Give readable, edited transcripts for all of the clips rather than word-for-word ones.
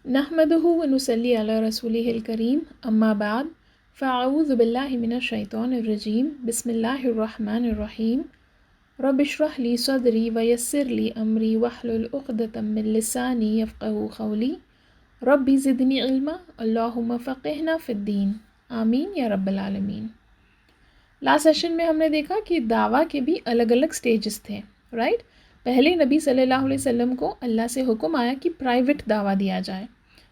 نحمدہ ونصلی علی رسولہ الکریم اما بعد فاعوذ باللہ من الشیطان الرجیم بسم اللہ الرحمن الرحیم رب اشرح لی صدری ویسر لی امری واحلل عقدۃ من لسانی یفقہوا قولی ربی زدنی علما اللہم فقہنا فی الدین آمین یا رب العالمین۔ لاسٹ سیشن میں ہم نے دیکھا کہ دعویٰ کے بھی الگ الگ سٹیجز تھے، رائٹ؟ پہلے نبی صلی اللہ علیہ وسلم کو اللہ سے حکم آیا کہ پرائیویٹ دعویٰ دیا جائے،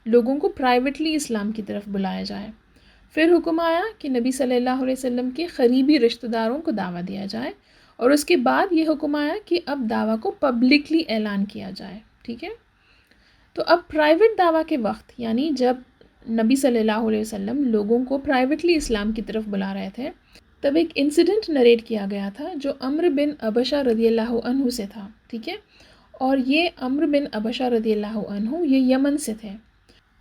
لوگوں کو پرائیویٹلی اسلام کی طرف بلایا جائے۔ پھر حکم آیا کہ نبی صلی اللہ علیہ وسلم کے قریبی رشتہ داروں کو دعویٰ دیا جائے، اور اس کے بعد یہ حکم آیا کہ اب دعویٰ کو پبلکلی اعلان کیا جائے، ٹھیک ہے؟ تو اب پرائیویٹ دعویٰ کے وقت، یعنی جب نبی صلی اللہ علیہ وسلم لوگوں کو پرائیویٹلی اسلام کی طرف بلا رہے تھے، تب ایک انسیڈنٹ نریٹ کیا گیا تھا جو عمرو بن ابشہ رضی اللہ عنہ سے تھا، ٹھیک ہے؟ اور یہ عمرو بن ابشہ رضی اللہ عنہ یہ یمن سے تھے۔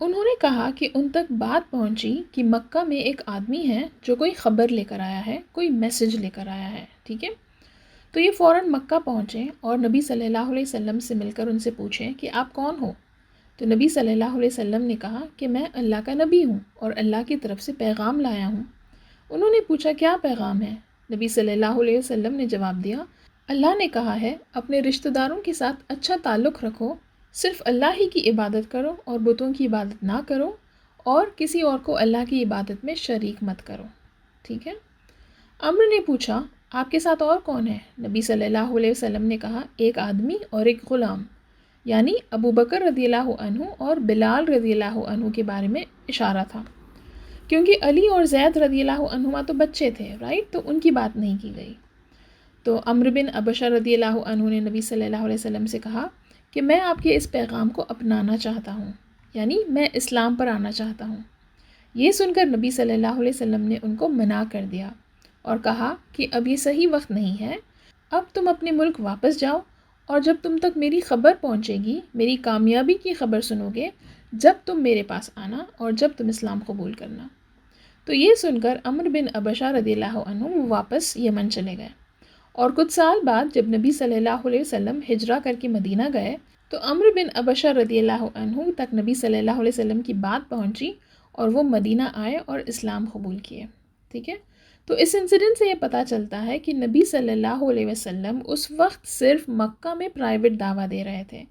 انہوں نے کہا کہ ان تک بات پہنچی کہ مکہ میں ایک آدمی ہے جو کوئی خبر لے کر آیا ہے، کوئی میسج لے کر آیا ہے، ٹھیک ہے؟ تو یہ فوراً مکہ پہنچے اور نبی صلی اللہ علیہ وسلم سے مل کر ان سے پوچھیں کہ آپ کون ہو؟ تو نبی صلی اللہ علیہ وسلم نے کہا کہ میں اللہ کا نبی ہوں اور اللہ کی طرف سے پیغام لایا ہوں۔ انہوں نے پوچھا کیا پیغام ہے؟ نبی صلی اللہ علیہ وسلم نے جواب دیا، اللہ نے کہا ہے اپنے رشتہ داروں کے ساتھ اچھا تعلق رکھو، صرف اللہ ہی کی عبادت کرو اور بتوں کی عبادت نہ کرو، اور کسی اور کو اللہ کی عبادت میں شریک مت کرو، ٹھیک ہے؟ عمرو نے پوچھا آپ کے ساتھ اور کون ہے؟ نبی صلی اللہ علیہ وسلم نے کہا ایک آدمی اور ایک غلام، یعنی ابو بکر رضی اللہ عنہ اور بلال رضی اللہ عنہ کے بارے میں اشارہ تھا، کیونکہ علی اور زید رضی اللہ عنہما تو بچے تھے، رائٹ؟ تو ان کی بات نہیں کی گئی۔ تو عمرو بن ابشہ رضی اللہ عنہ نے نبی صلی اللہ علیہ وسلم سے کہا کہ میں آپ کے اس پیغام کو اپنانا چاہتا ہوں، یعنی میں اسلام پر آنا چاہتا ہوں۔ یہ سن کر نبی صلی اللہ علیہ وسلم نے ان کو منع کر دیا اور کہا کہ اب یہ صحیح وقت نہیں ہے، اب تم اپنے ملک واپس جاؤ، اور جب تم تک میری خبر پہنچے گی، میری کامیابی کی خبر سنو گے، جب تم میرے پاس آنا اور جب تم اسلام قبول کرنا۔ تو یہ سن کر عمرو بن ابشہ رضی اللہ عنہ وہ واپس یمن چلے گئے، اور کچھ سال بعد جب نبی صلی اللہ علیہ وسلم ہجرہ کر کے مدینہ گئے تو عمرو بن ابشہ رضی اللہ عنہ تک نبی صلی اللہ علیہ وسلم کی بات پہنچی اور وہ مدینہ آئے اور اسلام قبول کیے، ٹھیک ہے؟ تو اس انسیڈنٹ سے یہ پتہ چلتا ہے کہ نبی صلی اللہ علیہ وسلم اس وقت صرف مکہ میں پرائیویٹ دعویٰ دے رہے تھے،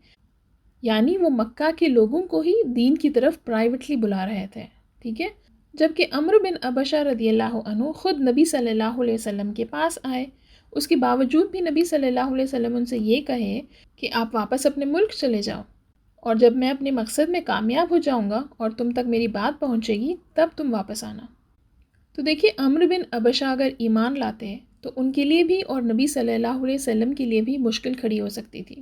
یعنی وہ مکہ کے لوگوں کو ہی دین کی طرف پرائیویٹلی بلا رہے تھے، ٹھیک ہے؟ جبکہ عمرو بن ابشہ رضی اللہ عنہ خود نبی صلی اللہ علیہ وسلم کے پاس آئے، اس کے باوجود بھی نبی صلی اللہ علیہ وسلم ان سے یہ کہے کہ آپ واپس اپنے ملک چلے جاؤ، اور جب میں اپنے مقصد میں کامیاب ہو جاؤں گا اور تم تک میری بات پہنچے گی تب تم واپس آنا۔ تو دیکھیے عمرو بن ابشہ اگر ایمان لاتے تو ان کے لیے بھی اور نبی صلی اللہ علیہ وسلم کے لیے بھی مشکل کھڑی ہو سکتی تھی،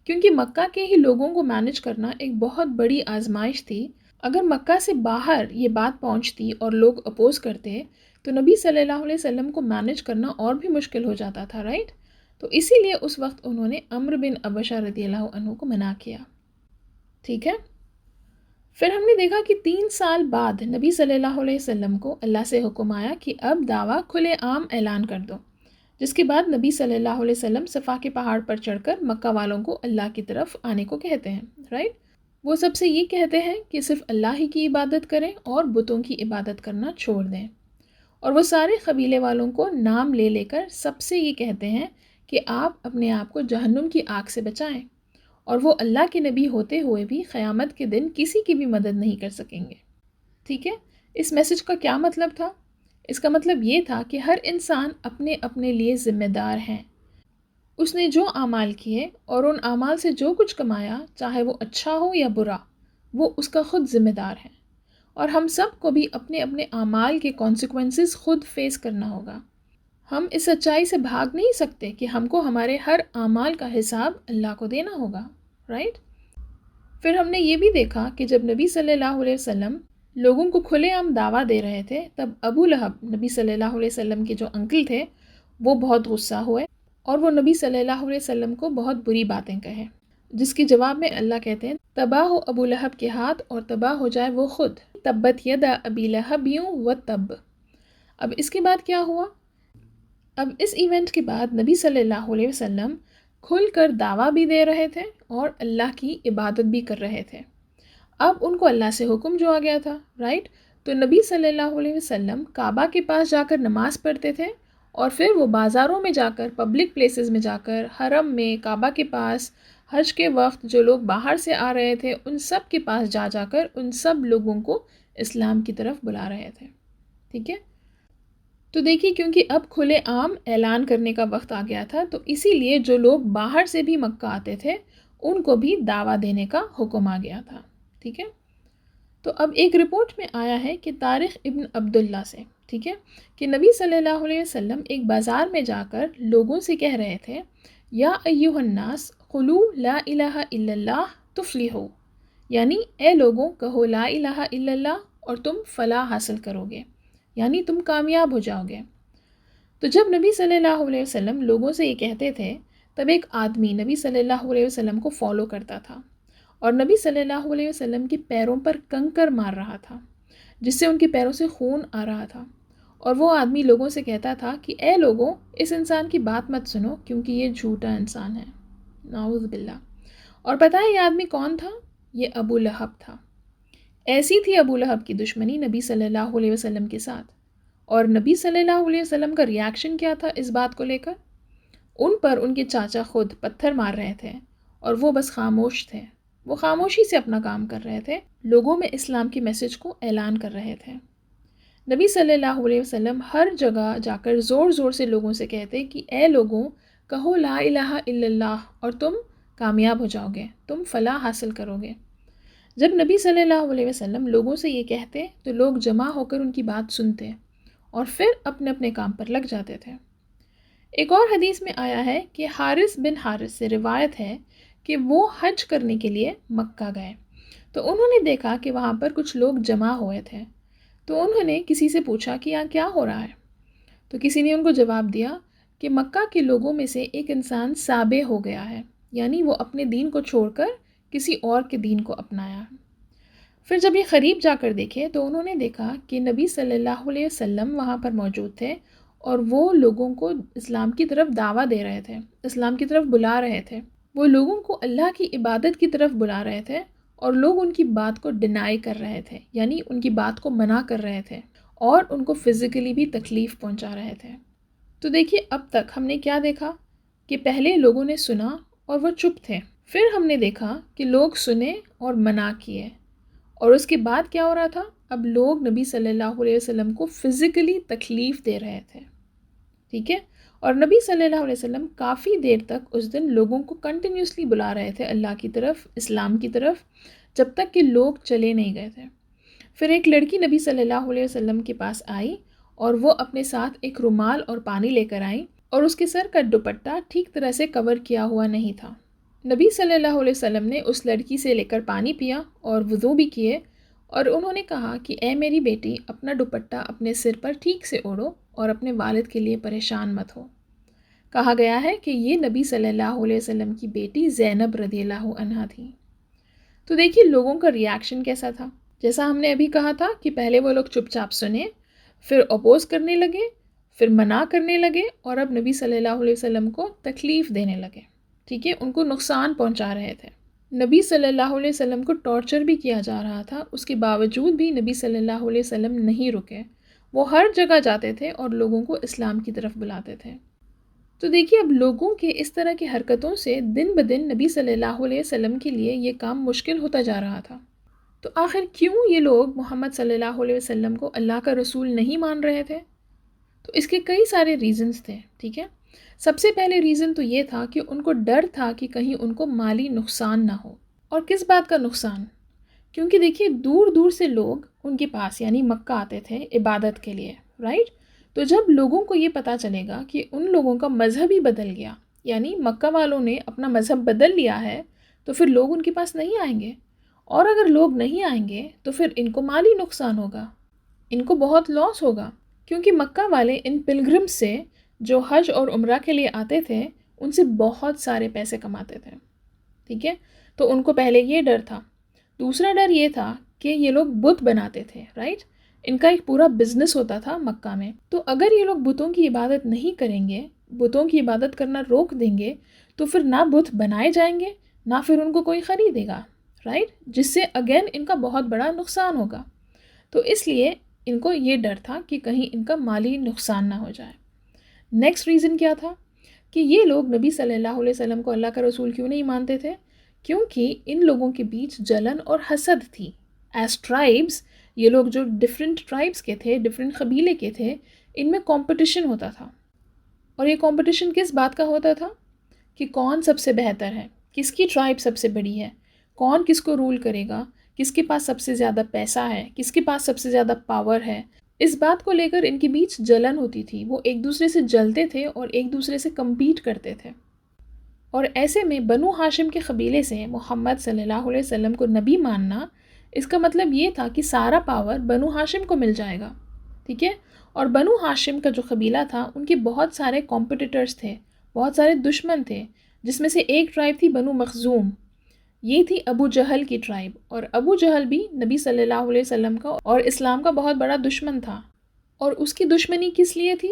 کیونکہ مکہ کے ہی لوگوں کو مینج کرنا ایک بہت بڑی آزمائش تھی۔ اگر مکہ سے باہر یہ بات پہنچتی اور لوگ اپوز کرتے تو نبی صلی اللہ علیہ وسلم کو مینج کرنا اور بھی مشکل ہو جاتا تھا، رائٹ؟ تو اسی لیے اس وقت انہوں نے عمرو بن ابشہ رضی اللہ عنہ کو منع کیا، ٹھیک ہے؟ پھر ہم نے دیکھا کہ 3 سال بعد نبی صلی اللہ علیہ وسلم کو اللہ سے حکم آیا کہ اب دعویٰ کھلے عام اعلان کر دو، جس کے بعد نبی صلی اللہ علیہ وسلم صفا کے پہاڑ پر چڑھ کر مکہ والوں کو اللہ کی طرف آنے کو کہتے ہیں، رائٹ؟ وہ سب سے یہ کہتے ہیں کہ صرف اللہ ہی کی عبادت کریں اور بتوں کی عبادت کرنا چھوڑ دیں، اور وہ سارے قبیلے والوں کو نام لے لے کر سب سے یہ کہتے ہیں کہ آپ اپنے آپ کو جہنم کی آگ سے بچائیں، اور وہ اللہ کے نبی ہوتے ہوئے بھی قیامت کے دن کسی کی بھی مدد نہیں کر سکیں گے، ٹھیک ہے؟ اس میسج کا کیا مطلب تھا؟ اس کا مطلب یہ تھا کہ ہر انسان اپنے اپنے لیے ذمہ دار ہیں، اس نے جو اعمال کیے اور ان اعمال سے جو کچھ کمایا، چاہے وہ اچھا ہو یا برا، وہ اس کا خود ذمہ دار ہے، اور ہم سب کو بھی اپنے اپنے اعمال کے کانسیکوینسز خود فیس کرنا ہوگا۔ ہم اس سچائی سے بھاگ نہیں سکتے کہ ہم کو ہمارے ہر اعمال کا حساب اللہ کو دینا ہوگا، رائٹ؟ پھر ہم نے یہ بھی دیکھا کہ جب نبی صلی اللہ علیہ وسلم لوگوں کو کھلے عام دعویٰ دے رہے تھے تب ابو لہب نبی صلی اللہ علیہ وسلم کے جو انکل تھے وہ بہت غصہ ہوئے، اور وہ نبی صلی اللہ علیہ وسلم کو بہت بری باتیں کہیں، جس کے جواب میں اللہ کہتے ہیں تباہ ہو ابو لہب کے ہاتھ اور تباہ ہو جائے وہ خود، تبت یدا ابی لہب و تب۔ اب اس کے بعد کیا ہوا؟ اب اس ایونٹ کے بعد نبی صلی اللہ علیہ وسلم کھل کر دعویٰ بھی دے رہے تھے اور اللہ کی عبادت بھی کر رہے تھے۔ اب ان کو اللہ سے حکم جو آ گیا تھا، رائٹ؟ تو نبی صلی اللہ علیہ وسلم کعبہ کے پاس جا کر نماز پڑھتے تھے، اور پھر وہ بازاروں میں جا کر، پبلک پلیسز میں جا کر، حرم میں، کعبہ کے پاس، حج کے وقت جو لوگ باہر سے آ رہے تھے ان سب کے پاس جا جا کر ان سب لوگوں کو اسلام کی طرف بلا رہے تھے. ٹھیک ہے؟ تو دیکھیے کیونکہ اب کھلے عام اعلان کرنے کا وقت آ گیا تھا، تو اسی لیے جو لوگ باہر سے بھی مکہ آتے تھے ان کو بھی دعویٰ دینے کا حکم آ گیا تھا. ٹھیک ہے؟ تو اب ایک رپورٹ میں آیا ہے کہ طارق ابن عبداللہ سے، ٹھیک ہے، کہ نبی صلی اللہ علیہ وسلم ایک بازار میں جا کر لوگوں سے کہہ رہے تھے، یا ایھا الناس قولوا لا الہ الا اللہ تفلحوا، یعنی اے لوگوں کہو لا الہ الا اللہ اور تم فلاح حاصل کرو گے، یعنی تم کامیاب ہو جاؤ گے. تو جب نبی صلی اللہ علیہ وسلم لوگوں سے یہ کہتے تھے، تب ایک آدمی نبی صلی اللہ علیہ وسلم کو فالو کرتا تھا اور نبی صلی اللہ علیہ وسلم کے پیروں پر کنکر مار رہا تھا، جس سے ان کے پیروں سے خون آ رہا تھا. اور وہ آدمی لوگوں سے کہتا تھا کہ اے لوگوں، اس انسان کی بات مت سنو کیونکہ یہ جھوٹا انسان ہے. نعوذ باللہ. اور پتہ ہے یہ آدمی کون تھا؟ یہ ابو لہب تھا. ایسی تھی ابو لہب کی دشمنی نبی صلی اللہ علیہ وسلم کے ساتھ. اور نبی صلی اللہ علیہ وسلم کا ریاکشن کیا تھا اس بات کو لے کر؟ ان پر ان کے چاچا خود پتھر مار رہے تھے اور وہ بس خاموش تھے. وہ خاموشی سے اپنا کام کر رہے تھے، لوگوں میں اسلام کی میسج کو اعلان کر رہے تھے. نبی صلی اللہ علیہ وسلم ہر جگہ جا کر زور زور سے لوگوں سے کہتے کہ اے لوگوں کہو لا الہ الا اللہ اور تم کامیاب ہو جاؤ گے، تم فلاح حاصل کرو گے. جب نبی صلی اللہ علیہ وسلم لوگوں سے یہ کہتے تو لوگ جمع ہو کر ان کی بات سنتے اور پھر اپنے اپنے کام پر لگ جاتے تھے. ایک اور حدیث میں آیا ہے کہ حارث بن حارث سے روایت ہے کہ وہ حج کرنے کے لیے مکہ گئے تو انہوں نے دیکھا کہ وہاں پر کچھ لوگ جمع ہوئے تھے. تو انہوں نے کسی سے پوچھا کہ یہاں کیا ہو رہا ہے؟ تو کسی نے ان کو جواب دیا کہ مکہ کے لوگوں میں سے ایک انسان سابے ہو گیا ہے، یعنی وہ اپنے دین کو چھوڑ کر کسی اور کے دین کو اپنایا ہے. پھر جب یہ قریب جا کر دیکھے تو انہوں نے دیکھا کہ نبی صلی اللہ علیہ وسلم وہاں پر موجود تھے اور وہ لوگوں کو اسلام کی طرف دعویٰ دے رہے تھے، اسلام کی طرف بلا رہے تھے. وہ لوگوں کو اللہ کی عبادت کی طرف بلا رہے تھے اور لوگ ان کی بات کو ڈینائی کر رہے تھے، یعنی ان کی بات کو منع کر رہے تھے اور ان کو فزیکلی بھی تکلیف پہنچا رہے تھے. تو دیکھیے اب تک ہم نے کیا دیکھا کہ پہلے لوگوں نے سنا اور وہ چپ تھے، پھر ہم نے دیکھا کہ لوگ سنے اور منع کیے، اور اس کے بعد کیا ہو رہا تھا؟ اب لوگ نبی صلی اللہ علیہ وسلم کو فزیکلی تکلیف دے رہے تھے. ٹھیک ہے؟ اور نبی صلی اللہ علیہ وسلم کافی دیر تک اس دن لوگوں کو کنٹینیوسلی بلا رہے تھے اللہ کی طرف، اسلام کی طرف، جب تک کہ لوگ چلے نہیں گئے تھے. پھر ایک لڑکی نبی صلی اللہ علیہ وسلم کے پاس آئی اور وہ اپنے ساتھ ایک رومال اور پانی لے کر آئی اور اس کے سر کا دوپٹہ ٹھیک طرح سے کور کیا ہوا نہیں تھا. نبی صلی اللہ علیہ وسلم نے اس لڑکی سے لے کر پانی پیا اور وضو بھی کیے اور انہوں نے کہا کہ اے میری بیٹی، اپنا دوپٹہ اپنے سر پر ٹھیک سے اوڑھو اور اپنے والد کے لیے پریشان مت ہو. کہا گیا ہے کہ یہ نبی صلی اللہ علیہ وسلم کی بیٹی زینب رضی اللہ عنہا تھی. تو دیکھیے لوگوں کا ریاکشن کیسا تھا. جیسا ہم نے ابھی کہا تھا کہ پہلے وہ لوگ چپ چاپ سنے، پھر اپوز کرنے لگے، پھر منع کرنے لگے، اور اب نبی صلی اللہ علیہ وسلم کو تکلیف دینے لگے. ٹھیک ہے، ان کو نقصان پہنچا رہے تھے. نبی صلی اللہ علیہ وسلم کو ٹارچر بھی کیا جا رہا تھا، اس کے باوجود بھی نبی صلی اللہ علیہ وسلم نہیں رکے. وہ ہر جگہ جاتے تھے اور لوگوں کو اسلام کی طرف بلاتے تھے. تو دیکھیے اب لوگوں کے اس طرح کی حرکتوں سے دن بدن نبی صلی اللہ علیہ وسلم کے لیے یہ کام مشکل ہوتا جا رہا تھا. تو آخر کیوں یہ لوگ محمد صلی اللہ علیہ وسلم کو اللہ کا رسول نہیں مان رہے تھے؟ تو اس کے کئی سارے ریزنز تھے. ٹھیک ہے، سب سے پہلے ریزن تو یہ تھا کہ ان کو ڈر تھا کہ کہیں ان کو مالی نقصان نہ ہو. اور کس بات کا نقصان؟ کیونکہ دیکھیے دور دور سے لوگ ان کے پاس یعنی مکہ آتے تھے عبادت کے لیے، رائٹ؟ تو جب لوگوں کو یہ پتہ چلے گا کہ ان لوگوں کا مذہب ہی بدل گیا، یعنی مکہ والوں نے اپنا مذہب بدل لیا ہے، تو پھر لوگ ان کے پاس نہیں آئیں گے. اور اگر لوگ نہیں آئیں گے تو پھر ان کو مالی نقصان ہوگا، ان کو بہت لاس ہوگا، کیونکہ مکہ والے ان پلگرم سے جو حج اور عمرہ کے لیے آتے تھے ان سے بہت سارے پیسے کماتے تھے. ٹھیک ہے، تو ان کو پہلے یہ ڈر تھا. دوسرا ڈر یہ تھا کہ یہ لوگ بت بناتے تھے، رائٹ؟ ان کا ایک پورا بزنس ہوتا تھا مکہ میں. تو اگر یہ لوگ بتوں کی عبادت نہیں کریں گے، بتوں کی عبادت کرنا روک دیں گے، تو پھر نہ بت بنائے جائیں گے، نہ پھر ان کو کوئی خریدے گا، رائٹ، جس سے اگین ان کا بہت بڑا نقصان ہوگا. تو اس لیے ان کو یہ ڈر تھا کہ کہیں ان کا مالی نقصان نہ ہو جائے. نیکسٹ ریزن کیا تھا کہ یہ لوگ نبی صلی اللہ علیہ وسلم کو اللہ کا رسول کیوں نہیں مانتے تھے؟ کیونکہ ان لوگوں کے بیچ جلن اور حسد تھی. ایز ٹرائبس، یہ لوگ جو ڈفرینٹ ٹرائبس کے تھے، ڈفرینٹ قبیلے کے تھے، ان میں کمپٹیشن ہوتا تھا. اور یہ کمپٹیشن کس بات کا ہوتا تھا؟ کہ کون سب سے بہتر ہے، کس کی ٹرائب سب سے بڑی ہے، کون کس کو رول کرے گا، کس کے پاس سب سے زیادہ پیسہ ہے، کس کے پاس سب سے زیادہ پاور ہے. اس بات کو لے کر ان کے بیچ جلن ہوتی تھی. وہ ایک دوسرے سے جلتے تھے اور ایک دوسرے سے کمپیٹ کرتے تھے. اور ایسے میں بنو ہاشم کے قبیلے سے محمد صلی اللہ علیہ وسلم کو نبی ماننا، اس کا مطلب یہ تھا کہ سارا پاور بنو ہاشم کو مل جائے گا. ٹھیک ہے. اور بنو ہاشم کا جو قبیلہ تھا، ان کے بہت سارے کمپٹیٹرز تھے، بہت سارے دشمن تھے، جس میں سے ایک ٹرائب تھی بنو مخزوم. یہ تھی ابو جہل کی ٹرائب. اور ابو جہل بھی نبی صلی اللہ علیہ وسلم کا اور اسلام کا بہت بڑا دشمن تھا. اور اس کی دشمنی کس لیے تھی؟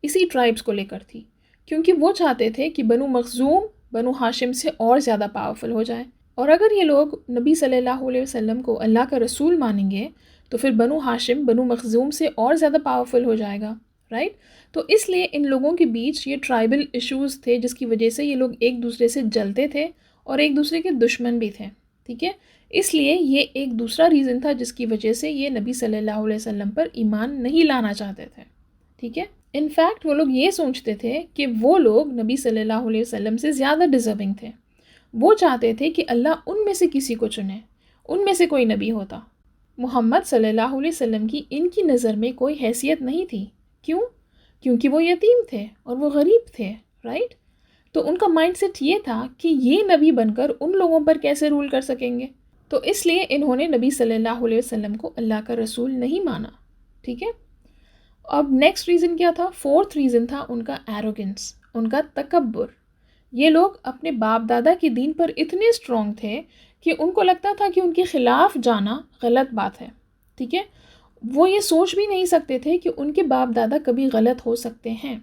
اسی ٹرائبس کو لے کر تھی، کیونکہ وہ چاہتے تھے کہ بنو مخزوم بنو ہاشم سے اور زیادہ پاورفل ہو جائے. اور اگر یہ لوگ نبی صلی اللہ علیہ وسلم کو اللہ کا رسول مانیں گے تو پھر بنو ہاشم بنو مخزوم سے اور زیادہ پاورفل ہو جائے گا. رائٹ. تو اس لیے ان لوگوں کے بیچ یہ ٹرائبل ایشوز تھے، جس کی وجہ سے یہ لوگ ایک دوسرے سے جلتے تھے اور ایک دوسرے کے دشمن بھی تھے. ٹھیک ہے. اس لیے یہ ایک دوسرا ریزن تھا جس کی وجہ سے یہ نبی صلی اللہ علیہ وسلم پر ایمان نہیں لانا چاہتے تھے. ٹھیک ہے. انفیکٹ وہ لوگ یہ سوچتے تھے کہ وہ لوگ نبی صلی اللہ علیہ وسلم سے زیادہ ڈیزرونگ تھے. وہ چاہتے تھے کہ اللہ ان میں سے کسی کو چنے، ان میں سے کوئی نبی ہوتا. محمد صلی اللہ علیہ وسلم کی ان کی نظر میں کوئی حیثیت نہیں تھی. کیوں؟ کیونکہ وہ یتیم تھے اور وہ غریب تھے. رائٹ. تو ان کا مائنڈ سیٹ یہ تھا کہ یہ نبی بن کر ان لوگوں پر کیسے رول کر سکیں گے. تو اس لیے انہوں نے نبی صلی اللہ علیہ وسلم کو اللہ کا رسول نہیں مانا. ٹھیک ہے. اب نیکسٹ ریزن کیا تھا؟ فورتھ ریزن تھا ان کا ایروگنس، ان کا تکبر. یہ لوگ اپنے باپ دادا کے دین پر اتنے اسٹرانگ تھے کہ ان کو لگتا تھا کہ ان کے خلاف جانا غلط بات ہے. ٹھیک ہے. وہ یہ سوچ بھی نہیں سکتے تھے کہ ان کے باپ دادا کبھی غلط ہو سکتے ہیں،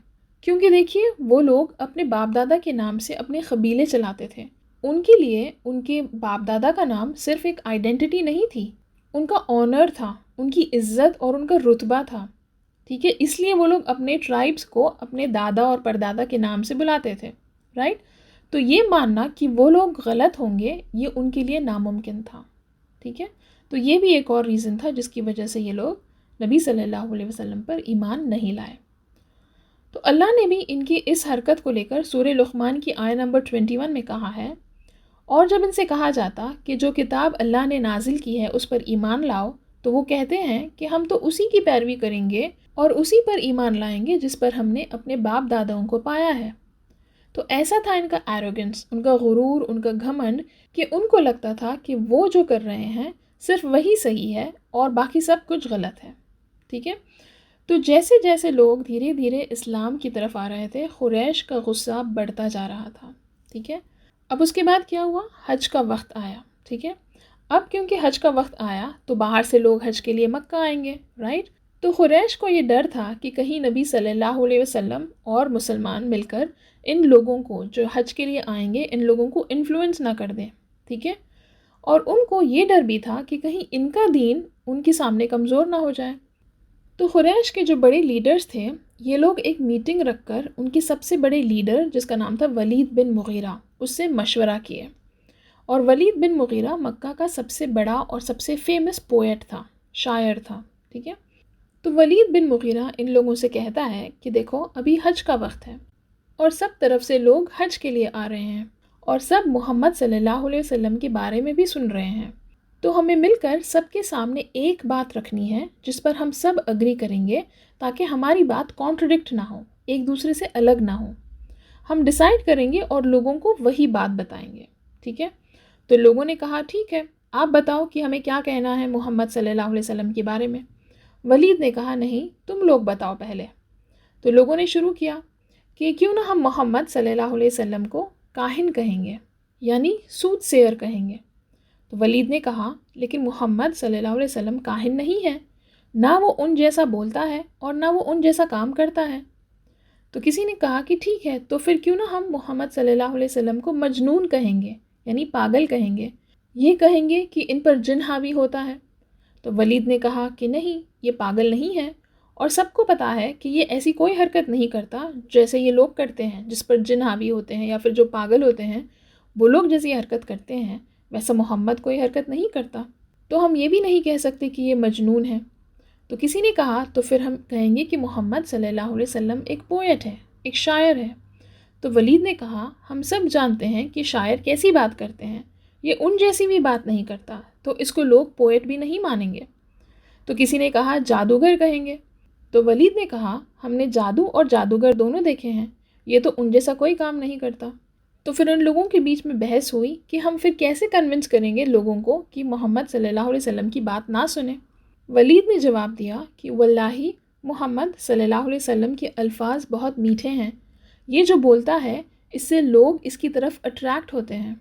کیونکہ دیکھیے وہ لوگ اپنے باپ دادا کے نام سے اپنے قبیلے چلاتے تھے. ان کے لیے ان کے باپ دادا کا نام صرف ایک آئیڈینٹی نہیں تھی، ان کا آنر تھا، ان کی عزت اور ان کا رتبہ تھا. ٹھیک ہے. اس لیے وہ لوگ اپنے ٹرائبس کو اپنے دادا اور پردادا کے نام سے بلاتے تھے. رائٹ. تو یہ ماننا کہ وہ لوگ غلط ہوں گے، یہ ان کے لیے ناممکن تھا. ٹھیک ہے. تو یہ بھی ایک اور ریزن تھا جس کی وجہ سے یہ لوگ نبی صلی اللہ علیہ وسلم پر ایمان نہیں لائے. تو اللہ نے بھی ان کی اس حرکت کو لے کر سورہ لقمان کی آیت نمبر 21 میں کہا ہے، اور جب ان سے کہا جاتا کہ جو کتاب اللہ نے نازل کی ہے اس پر ایمان لاؤ، تو وہ کہتے ہیں کہ ہم تو اسی کی پیروی کریں گے اور اسی پر ایمان لائیں گے جس پر ہم نے اپنے باپ داداؤں کو پایا ہے. تو ایسا تھا ان کا ایروگنس، ان کا غرور، ان کا گھمنڈ، کہ ان کو لگتا تھا کہ وہ جو کر رہے ہیں صرف وہی صحیح ہے اور باقی سب کچھ غلط ہے. ٹھیک ہے. تو جیسے جیسے لوگ دھیرے دھیرے اسلام کی طرف آ رہے تھے، قریش کا غصہ بڑھتا جا رہا تھا. ٹھیک ہے. اب اس کے بعد کیا ہوا؟ حج کا وقت آیا. ٹھیک ہے. اب کیونکہ حج کا وقت آیا تو باہر سے لوگ حج کے لیے مکہ آئیں گے. رائٹ. تو قریش کو یہ ڈر تھا کہ کہیں نبی صلی اللہ علیہ وسلم اور مسلمان مل کر ان لوگوں کو جو حج کے لیے آئیں گے، ان لوگوں کو انفلوئنس نہ کر دیں. ٹھیک ہے. اور ان کو یہ ڈر بھی تھا کہ کہیں ان کا دین ان کے سامنے کمزور نہ ہو جائے. تو قریش کے جو بڑے لیڈرز تھے، یہ لوگ ایک میٹنگ رکھ کر ان کے سب سے بڑے لیڈر جس کا نام تھا ولید بن مغیرہ، اس سے مشورہ کیے. اور ولید بن مغیرہ مکہ کا سب سے بڑا اور سب سے فیمس پوئٹ تھا، شاعر تھا. ٹھیک ہے. تو ولید بن مغیرہ ان لوگوں سے کہتا ہے کہ دیکھو ابھی حج کا وقت ہے اور سب طرف سے لوگ حج کے لیے آ رہے ہیں اور سب محمد صلی اللہ علیہ وسلم کے بارے میں بھی سن رہے ہیں. تو ہمیں مل کر سب کے سامنے ایک بات رکھنی ہے جس پر ہم سب اگری کریں گے، تاکہ ہماری بات کانٹرڈکٹ نہ ہو، ایک دوسرے سے الگ نہ ہو. ہم ڈیسائیڈ کریں گے اور لوگوں کو وہی بات بتائیں گے. ٹھیک ہے. تو لوگوں نے کہا ٹھیک ہے، آپ بتاؤ کہ ہمیں کیا کہنا ہے محمد صلی اللہ علیہ وسلم کے بارے میں. ولید نے کہا نہیں، تم لوگ بتاؤ پہلے. تو لوگوں نے شروع کیا کہ کیوں نہ ہم محمد صلی اللہ علیہ وسلم کو کاہن کہیں گے، یعنی سود سیر کہیں گے. تو ولید نے کہا لیکن محمد صلی اللہ علیہ وسلم کاہن نہیں ہے، نہ وہ ان جیسا بولتا ہے اور نہ وہ ان جیسا کام کرتا ہے. تو کسی نے کہا کہ ٹھیک ہے، تو پھر کیوں نہ ہم محمد صلی اللہ علیہ وسلم کو مجنون کہیں گے، یعنی پاگل کہیں گے. یہ کہیں گے کہ ان پر جن حاوی ہوتا ہے۔ تو ولید نے کہا کہ نہیں، یہ پاگل نہیں ہے، اور سب کو پتا ہے کہ یہ ایسی کوئی حرکت نہیں کرتا جیسے یہ لوگ کرتے ہیں جس پر جن حاوی ہوتے ہیں، یا پھر جو پاگل ہوتے ہیں وہ لوگ جیسی حرکت کرتے ہیں ویسا محمد کوئی حرکت نہیں کرتا، تو ہم یہ بھی نہیں کہہ سکتے کہ یہ مجنون ہے۔ تو کسی نے کہا تو پھر ہم کہیں گے کہ محمد صلی اللہ علیہ وسلم ایک پوئٹ ہے، ایک شاعر ہے۔ تو ولید نے کہا ہم سب جانتے ہیں کہ شاعر کیسی بات کرتے ہیں، یہ ان جیسی بھی بات نہیں کرتا، تو اس کو لوگ پوئٹ بھی نہیں مانیں گے۔ تو کسی نے کہا جادوگر کہیں گے۔ تو ولید نے کہا ہم نے جادو اور جادوگر دونوں دیکھے ہیں، یہ تو ان جیسا کوئی کام نہیں کرتا۔ تو پھر ان لوگوں کے بیچ میں بحث ہوئی کہ ہم پھر کیسے کنونس کریں گے لوگوں کو کہ محمد صلی اللہ علیہ وسلم کی بات نہ سنیں۔ ولید نے جواب دیا کہ واللہ محمد صلی اللہ علیہ وسلم کے الفاظ بہت میٹھے ہیں، یہ جو بولتا ہے اس سے لوگ اس کی طرف اٹریکٹ ہوتے ہیں،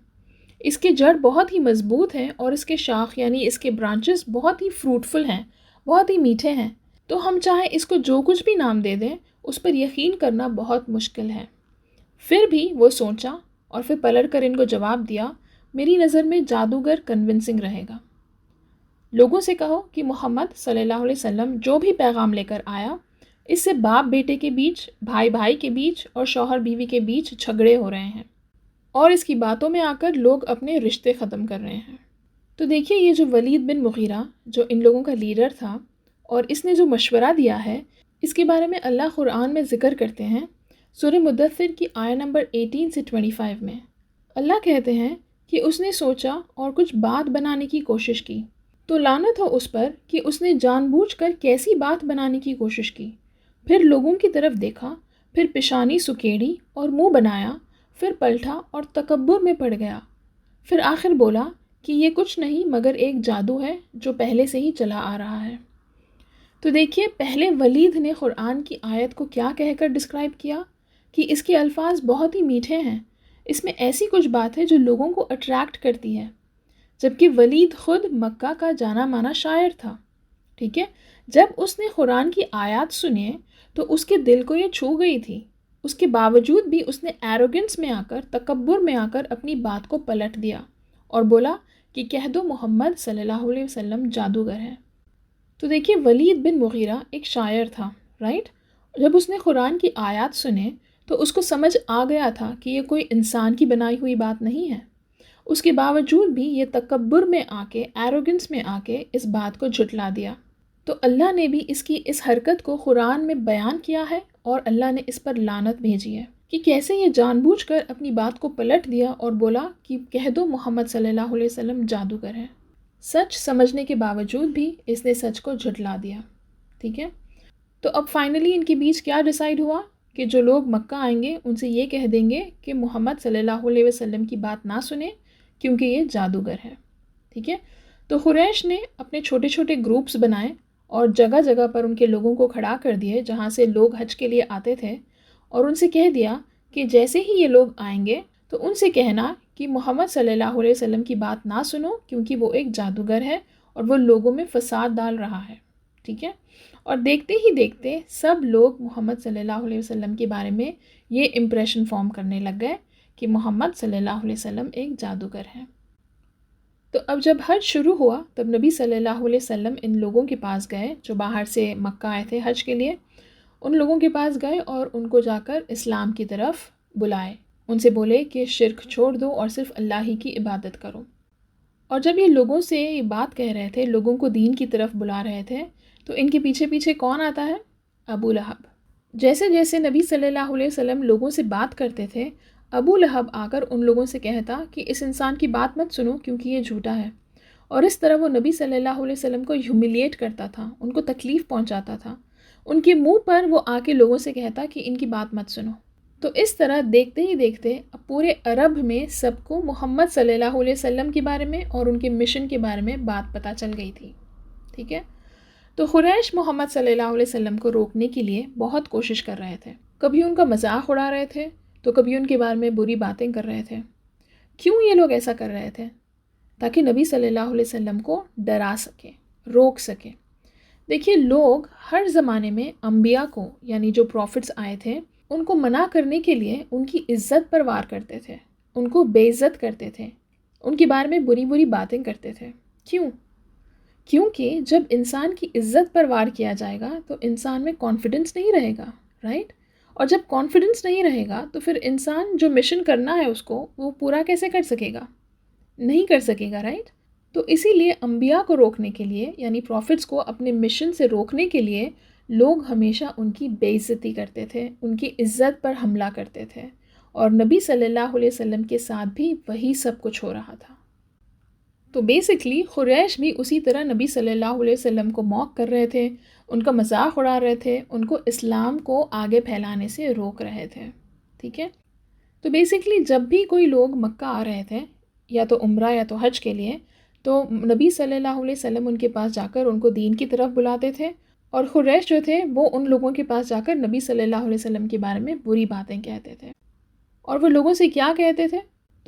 اس کے جڑ بہت ہی مضبوط ہیں اور اس کے شاخ یعنی اس کے برانچز بہت ہی فروٹفل ہیں، بہت ہی میٹھے ہیں، تو ہم چاہے اس کو جو کچھ بھی نام دے دیں اس پر یقین کرنا بہت مشکل ہے۔ پھر بھی وہ سوچا اور پھر پلٹ کر ان کو جواب دیا میری نظر میں جادوگر کنونسنگ رہے گا۔ لوگوں سے کہو کہ محمد صلی اللہ علیہ وسلم جو بھی پیغام لے کر آیا اس سے باپ بیٹے کے بیچ، بھائی بھائی کے بیچ اور شوہر بیوی کے بیچ جھگڑے ہو رہے ہیں، اور اس کی باتوں میں آ کر لوگ اپنے رشتے ختم کر رہے ہیں۔ تو دیکھیے یہ جو ولید بن مغیرہ جو ان لوگوں کا لیڈر تھا اور اس نے جو مشورہ دیا ہے، اس کے بارے میں اللہ قرآن میں ذکر کرتے ہیں سورہ مدثر کی آیت نمبر 18 سے 25 میں۔ اللہ کہتے ہیں کہ اس نے سوچا اور کچھ بات بنانے کی کوشش کی، تو لعنت ہو اس پر کہ اس نے جان بوجھ کر کیسی بات بنانے کی کوشش کی۔ پھر لوگوں کی طرف دیکھا، پھر پیشانی سکیڑی اور منہ بنایا، پھر پلٹا اور تکبر میں پڑ گیا، پھر آخر بولا کہ یہ کچھ نہیں مگر ایک جادو ہے جو پہلے سے ہی چلا آ رہا ہے۔ تو دیکھیے پہلے ولید نے قرآن کی آیت کو کیا کہہ کر ڈسکرائب کیا کہ اس کے الفاظ بہت ہی میٹھے ہیں، اس میں ایسی کچھ بات ہے جو لوگوں کو اٹریکٹ کرتی ہے، جبکہ ولید خود مکہ کا جانا مانا شاعر تھا۔ ٹھیک ہے، جب اس نے قرآن کی آیات سنے تو اس کے دل کو یہ چھو گئی تھی، اس کے باوجود بھی اس نے ایروگنس میں آ کر، تکبر میں آ کر اپنی بات کو پلٹ دیا اور بولا کہ کہہ دو محمد صلی اللہ علیہ وسلم جادوگر ہے۔ تو دیکھیے ولید بن مغیرہ ایک شاعر تھا، رائٹ؟ جب اس نے قرآن کی آیات سنے تو اس کو سمجھ آ گیا تھا کہ یہ کوئی انسان کی بنائی ہوئی بات نہیں ہے، اس کے باوجود بھی یہ تکبر میں آ کے، ایروگنس میں آ کے اس بات کو جھٹلا دیا۔ تو اللہ نے بھی اس کی اس حرکت کو قرآن میں بیان کیا ہے اور اللہ نے اس پر لعنت بھیجی ہے کہ کیسے یہ جان بوجھ کر اپنی بات کو پلٹ دیا اور بولا کہ کہہ دو محمد صلی اللہ علیہ وسلم جادوگر ہے۔ سچ سمجھنے کے باوجود بھی اس نے سچ کو جھٹلا دیا۔ ٹھیک ہے، تو اب فائنلی ان کے بیچ کیا ڈیسائیڈ ہوا کہ جو لوگ مکہ آئیں گے ان سے یہ کہہ دیں گے کہ محمد صلی اللہ علیہ وسلم کی بات نہ سنیں کیونکہ یہ جادوگر ہے۔ ٹھیک ہے، تو قریش نے اپنے چھوٹے چھوٹے گروپس بنائے اور جگہ جگہ پر ان کے لوگوں کو کھڑا کر دیے جہاں سے لوگ حج کے لیے آتے تھے، اور ان سے کہہ دیا کہ جیسے ہی یہ لوگ آئیں گے تو ان سے کہنا کہ محمد صلی اللہ علیہ وسلم کی بات نہ سنو کیونکہ وہ ایک جادوگر ہے اور وہ لوگوں میں فساد ڈال رہا ہے۔ ٹھیک ہے، اور دیکھتے ہی دیکھتے سب لوگ محمد صلی اللہ علیہ وسلم کے بارے میں یہ امپریشن فارم کرنے لگ گئے کہ محمد صلی اللہ علیہ وسلم ایک جادوگر ہے۔ تو اب جب حج شروع ہوا تب نبی صلی اللہ علیہ وسلم ان لوگوں کے پاس گئے جو باہر سے مکہ آئے تھے حج کے لیے، ان لوگوں کے پاس گئے اور ان کو جا کر اسلام کی طرف بلائے، ان سے بولے کہ شرک چھوڑ دو اور صرف اللہ ہی کی عبادت کرو۔ اور جب یہ لوگوں سے یہ بات کہہ رہے تھے، لوگوں کو دین کی طرف بلا رہے تھے، تو ان کے پیچھے پیچھے کون آتا ہے؟ ابو لہب۔ جیسے جیسے نبی صلی اللہ علیہ وسلم لوگوں سے بات کرتے تھے، ابو لہب آ کر ان لوگوں سے کہتا کہ اس انسان کی بات مت سنو کیونکہ یہ جھوٹا ہے، اور اس طرح وہ نبی صلی اللہ علیہ وسلم کو ہیوملیٹ کرتا تھا، ان کو تکلیف پہنچاتا تھا، ان کے منہ پر وہ آ کے لوگوں سے کہتا کہ ان کی بات مت سنو۔ تو اس طرح دیکھتے ہی دیکھتے اب پورے عرب میں سب کو محمد صلی اللہ علیہ وسلم کے بارے میں اور ان کے مشن کے بارے میں بات پتہ چل گئی تھی۔ ٹھیک ہے، تو قریش محمد صلی اللہ علیہ وسلم کو روکنے کے لیے بہت کوشش کر رہے تھے، کبھی ان کا مذاق اڑا رہے تھے تو کبھی ان کے بارے میں بری باتیں کر رہے تھے۔ کیوں یہ لوگ ایسا کر رہے تھے؟ تاکہ نبی صلی اللہ علیہ وسلم کو ڈرا سکیں، روک سکیں۔ دیکھیے لوگ ہر زمانے میں انبیاء کو، یعنی جو پروفٹس آئے تھے، ان کو منع کرنے کے لیے ان کی عزت پر وار کرتے تھے، ان کو بے عزت کرتے تھے، ان کے بارے میں بری بری باتیں کرتے تھے. کیوں؟ کیونکہ جب انسان کی عزت پر وار کیا جائے گا تو انسان میں کانفیڈنس نہیں رہے گا، رائٹ؟ اور جب کانفیڈنس نہیں رہے گا تو پھر انسان جو مشن کرنا ہے اس کو وہ پورا کیسے کر سکے گا؟ نہیں کر سکے گا، رائٹ؟ تو اسی لیے انبیاء کو روکنے کے لیے، یعنی پروفٹس کو اپنے مشن سے روکنے کے لیے، لوگ ہمیشہ ان کی بے عزتی کرتے تھے، ان کی عزت پر حملہ کرتے تھے. اور نبی صلی اللہ علیہ وسلم کے ساتھ بھی وہی سب کچھ ہو رہا تھا. تو بیسکلی قریش بھی اسی طرح نبی صلی اللہ علیہ وسلم کو موک کر رہے تھے، ان کا مذاق اڑا رہے تھے، ان کو اسلام کو آگے پھیلانے سے روک رہے تھے. ٹھیک ہے؟ تو بیسکلی جب بھی کوئی لوگ مکہ آ رہے تھے یا تو عمرہ یا تو حج کے لیے، تو نبی صلی اللہ علیہ وسلم ان کے پاس جا کر ان کو دین کی طرف بلاتے تھے، اور قریش جو تھے وہ ان لوگوں کے پاس جا کر نبی صلی اللہ علیہ وسلم کے بارے میں بری باتیں کہتے تھے. اور وہ لوگوں سے کیا کہتے تھے؟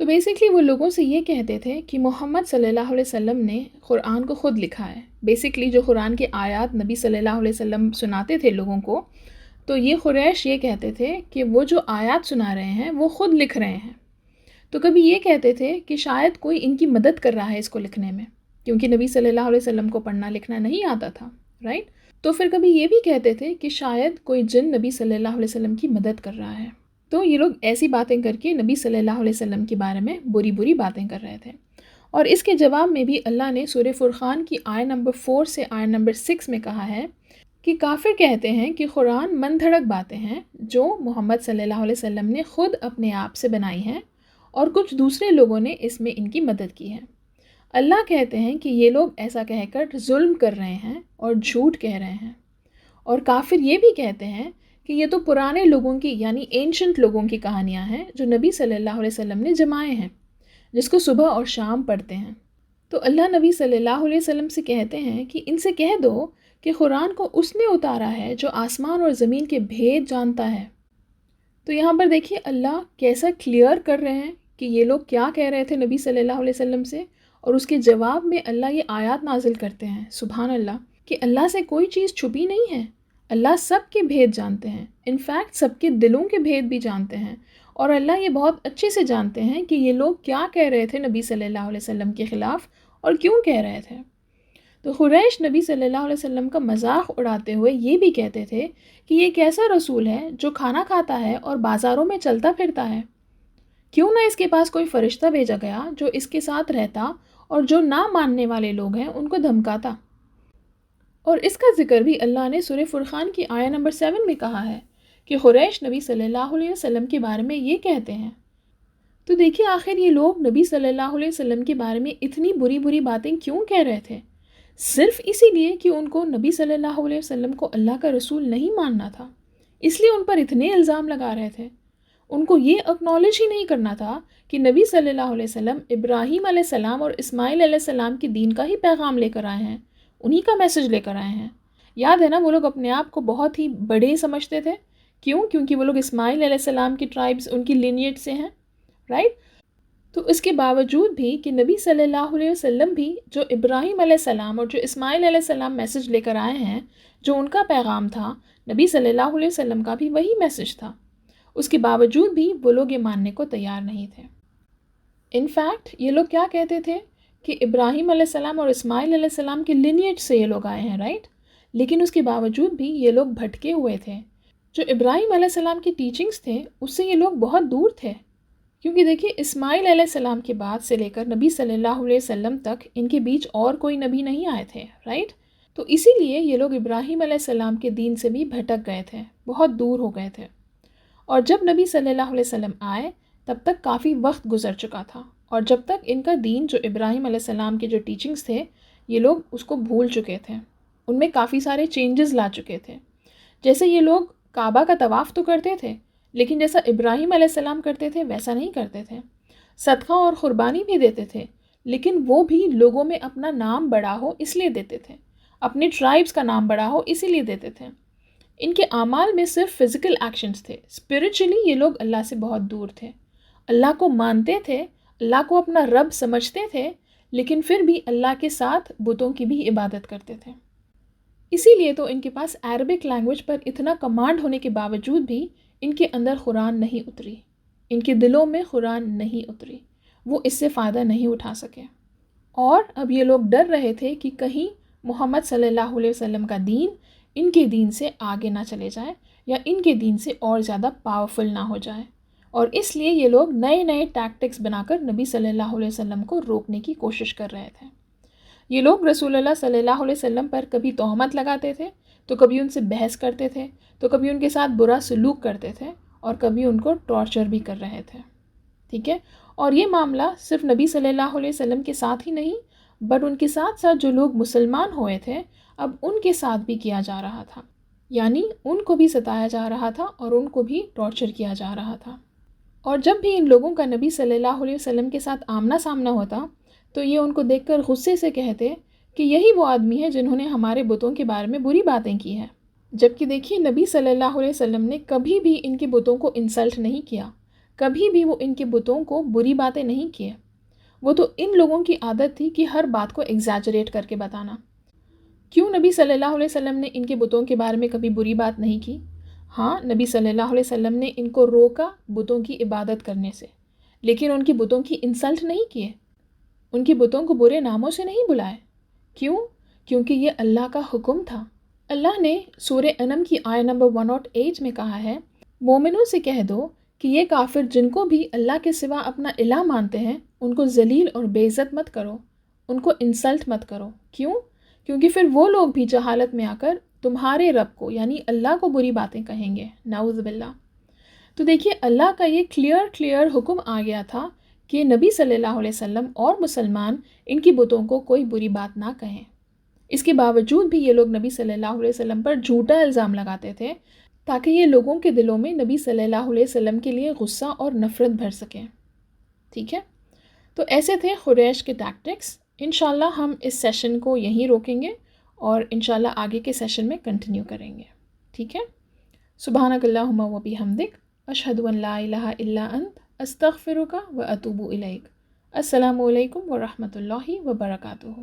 تو بیسکلی وہ لوگوں سے یہ کہتے تھے کہ محمد صلی اللہ علیہ وسلم نے قرآن کو خود لکھا ہے. بیسکلی جو قرآن کے آیات نبی صلی اللہ علیہ وسلم سناتے تھے لوگوں کو، تو یہ قریش یہ کہتے تھے کہ وہ جو آیات سنا رہے ہیں وہ خود لکھ رہے ہیں. تو کبھی یہ کہتے تھے کہ شاید کوئی ان کی مدد کر رہا ہے اس کو لکھنے میں، کیونکہ نبی صلی اللہ علیہ وسلم کو پڑھنا لکھنا نہیں آتا تھا، رائٹ؟ تو پھر کبھی یہ بھی کہتے تھے کہ شاید کوئی جن نبی صلی اللہ علیہ وسلم کی مدد کر رہا ہے. تو یہ لوگ ایسی باتیں کر کے نبی صلی اللہ علیہ وسلم کے بارے میں بری بری باتیں کر رہے تھے. اور اس کے جواب میں بھی اللہ نے سورہ فرقان کی آیت نمبر 4 سے آیت نمبر 6 میں کہا ہے کہ کافر کہتے ہیں کہ قرآن من دھڑک باتیں ہیں جو محمد صلی اللہ علیہ وسلم نے خود اپنے آپ سے بنائی ہیں، اور کچھ دوسرے لوگوں نے اس میں ان کی مدد کی ہے. اللہ کہتے ہیں کہ یہ لوگ ایسا کہہ کر ظلم کر رہے ہیں اور جھوٹ کہہ رہے ہیں. اور کافر یہ بھی کہتے ہیں کہ یہ تو پرانے لوگوں کی، یعنی اینشنٹ لوگوں کی کہانیاں ہیں جو نبی صلی اللہ علیہ وسلم نے جمائے ہیں، جس کو صبح اور شام پڑھتے ہیں. تو اللہ نبی صلی اللہ علیہ وسلم سے کہتے ہیں کہ ان سے کہہ دو کہ قرآن کو اس نے اتارا ہے جو آسمان اور زمین کے بھید جانتا ہے. تو یہاں پر دیکھیے اللہ کیسا کلیئر کر رہے ہیں کہ یہ لوگ کیا کہہ رہے تھے نبی صلی اللہ علیہ وسلم سے، اور اس کے جواب میں اللہ یہ آیات نازل کرتے ہیں. سبحان اللہ، کہ اللہ سے کوئی چیز چھپی نہیں ہے، اللہ سب کے بھید جانتے ہیں، انفیکٹ سب کے دلوں کے بھید بھی جانتے ہیں. اور اللہ یہ بہت اچھے سے جانتے ہیں کہ یہ لوگ کیا کہہ رہے تھے نبی صلی اللہ علیہ وسلم کے خلاف اور کیوں کہہ رہے تھے. تو قریش نبی صلی اللہ علیہ وسلم کا مذاق اڑاتے ہوئے یہ بھی کہتے تھے کہ یہ کیسا رسول ہے جو کھانا کھاتا ہے اور بازاروں میں چلتا پھرتا ہے؟ کیوں نہ اس کے پاس کوئی فرشتہ بھیجا گیا جو اس کے ساتھ رہتا اور جو نہ ماننے والے لوگ ہیں ان کو دھمکاتا. اور اس کا ذکر بھی اللہ نے سورہ فرقان کی آیت نمبر 7 میں کہا ہے کہ قریش نبی صلی اللہ علیہ وسلم کے بارے میں یہ کہتے ہیں. تو دیکھیے آخر یہ لوگ نبی صلی اللہ علیہ وسلم کے بارے میں اتنی بری بری باتیں کیوں کہہ رہے تھے؟ صرف اسی لیے کہ ان کو نبی صلی اللہ علیہ وسلم کو اللہ کا رسول نہیں ماننا تھا، اس لیے ان پر اتنے الزام لگا رہے تھے. ان کو یہ اکنالج ہی نہیں کرنا تھا کہ نبی صلی اللہ علیہ وسلم ابراہیم علیہ السلام اور اسماعیل علیہ السلام کے دین کا ہی پیغام لے کر آئے ہیں، انہی کا میسج لے کر آئے ہیں. یاد ہے نا، وہ لوگ اپنے آپ کو بہت ہی بڑے سمجھتے تھے. کیوں؟ کیونکہ وہ لوگ اسماعیل علیہ السلام کی ٹرائبز، ان کی لینیج سے ہیں، رائٹ؟ تو اس کے باوجود بھی کہ نبی صلی اللہ علیہ وسلم بھی جو ابراہیم علیہ السلام اور جو اسماعیل علیہ السلام میسج لے کر آئے ہیں، جو ان کا پیغام تھا، نبی صلی اللہ علیہ وسلم کا بھی وہی میسج تھا، اس کے باوجود بھی وہ لوگ یہ ماننے کو تیار نہیں تھے. انفیکٹ یہ لوگ کیا کہتے تھے کہ ابراہیم علیہ السلام اور اسماعیل علیہ السلام کے لینیج سے یہ لوگ آئے ہیں، رائٹ؟ لیکن اس کے باوجود بھی یہ لوگ بھٹکے ہوئے تھے. جو ابراہیم علیہ السلام کی ٹیچنگز تھے اس سے یہ لوگ بہت دور تھے، کیونکہ دیکھیے اسماعیل علیہ السلام کے بعد سے لے کر نبی صلی اللہ علیہ وسلم تک ان کے بیچ اور کوئی نبی نہیں آئے تھے، رائٹ؟ تو اسی لیے یہ لوگ ابراہیم علیہ السلام کے دین سے بھی بھٹک گئے تھے، بہت دور ہو گئے تھے. اور جب نبی صلی اللہ علیہ وسلم آئے تب تک کافی وقت گزر چکا تھا، اور جب تک ان کا دین جو ابراہیم علیہ السلام کے جو ٹیچنگز تھے یہ لوگ اس کو بھول چکے تھے، ان میں کافی سارے چینجز لا چکے تھے. جیسے یہ لوگ کعبہ کا طواف تو کرتے تھے، لیکن جیسا ابراہیم علیہ السلام کرتے تھے ویسا نہیں کرتے تھے. صدقہ اور قربانی بھی دیتے تھے، لیکن وہ بھی لوگوں میں اپنا نام بڑا ہو اس لیے دیتے تھے، اپنے ٹرائبز کا نام بڑا ہو اسی لیے دیتے تھے. ان کے اعمال میں صرف فزیکل ایکشنز تھے. اسپرچولی یہ لوگ اللہ سے بہت دور تھے، اللہ کو مانتے تھے، اللہ کو اپنا رب سمجھتے تھے، لیکن پھر بھی اللہ کے ساتھ بتوں کی بھی عبادت کرتے تھے. اسی لیے تو ان کے پاس عربک لینگویج پر اتنا کمانڈ ہونے کے باوجود بھی ان کے اندر قرآن نہیں اتری، ان کے دلوں میں قرآن نہیں اتری. وہ اس سے فائدہ نہیں اٹھا سکے، اور اب یہ لوگ ڈر رہے تھے کہ کہیں محمد صلی اللہ علیہ وسلم کا دین ان کے دین سے آگے نہ چلے جائے یا ان کے دین سے اور زیادہ پاورفل نہ ہو جائے، اور اس لیے یہ لوگ نئے نئے ٹیکٹکس بنا کر نبی صلی اللہ علیہ وسلم کو روکنے کی کوشش کر رہے تھے۔ یہ لوگ رسول اللہ صلی اللہ علیہ وسلم پر کبھی تہمت لگاتے تھے، تو کبھی ان سے بحث کرتے تھے، تو کبھی ان کے ساتھ برا سلوک کرتے تھے، اور کبھی ان کو ٹارچر بھی کر رہے تھے، ٹھیک ہے۔ اور یہ معاملہ صرف نبی صلی اللہ علیہ وسلم کے ساتھ ہی نہیں، بٹ ان کے ساتھ ساتھ جو لوگ مسلمان ہوئے تھے اب ان کے ساتھ بھی کیا جا رہا تھا، یعنی ان کو بھی ستایا جا رہا تھا اور ان کو بھی ٹارچر کیا جا رہا تھا۔ اور جب بھی ان لوگوں کا نبی صلی اللہ علیہ وسلم کے ساتھ آمنا سامنا ہوتا تو یہ ان کو دیکھ کر غصے سے کہتے کہ یہی وہ آدمی ہے جنہوں نے ہمارے بتوں کے بارے میں بری باتیں کی ہیں، جبکہ دیکھیے نبی صلی اللہ علیہ وسلم نے کبھی بھی ان کے بتوں کو انسلٹ نہیں کیا، کبھی بھی وہ ان کے بتوں کو بری باتیں نہیں کیے۔ وہ تو ان لوگوں کی عادت تھی کہ ہر بات کو ایگزیجریٹ کر کے بتانا۔ کیوں نبی صلی اللہ علیہ وسلم نے ان کے بتوں کے بارے میں کبھی بری بات نہیں کی؟ ہاں، نبی صلی اللہ علیہ وسلم نے ان کو روکا بتوں کی عبادت کرنے سے، لیکن ان کی بتوں کی انسلٹ نہیں کیے، ان کی بتوں کو برے ناموں سے نہیں بلائے۔ کیوں؟ کیونکہ یہ اللہ کا حکم تھا۔ اللہ نے سورہ انعام کی آیت نمبر 108 میں کہا ہے، مومنوں سے کہہ دو کہ یہ کافر جن کو بھی اللہ کے سوا اپنا الہ مانتے ہیں ان کو ذلیل اور بے عزت مت کرو، ان کو انسلٹ مت کرو۔ کیوں؟ کیونکہ پھر وہ لوگ بھی جہالت میں آ کر تمہارے رب کو یعنی اللہ کو بری باتیں کہیں گے، نعوذ باللہ۔ تو دیکھیے اللہ کا یہ کلیئر حکم آ گیا تھا کہ نبی صلی اللہ علیہ وسلم اور مسلمان ان کی بتوں کو کوئی بری بات نہ کہیں۔ اس کے باوجود بھی یہ لوگ نبی صلی اللہ علیہ وسلم پر جھوٹا الزام لگاتے تھے تاکہ یہ لوگوں کے دلوں میں نبی صلی اللہ علیہ وسلم کے لیے غصہ اور نفرت بھر سکیں، ٹھیک ہے۔ تو ایسے تھے قریش کے ٹیکٹکس۔ انشاءاللہ ہم اس سیشن کو یہیں روکیں گے اور انشاءاللہ آگے کے سیشن میں کنٹینیو کریں گے، ٹھیک ہے۔ سبحانک اللہم و بحمدک، اشہد ان لا الہ الا انت، استغفرک و اتوب الیک۔ السلام علیکم ورحمۃ اللہ وبرکاتہ۔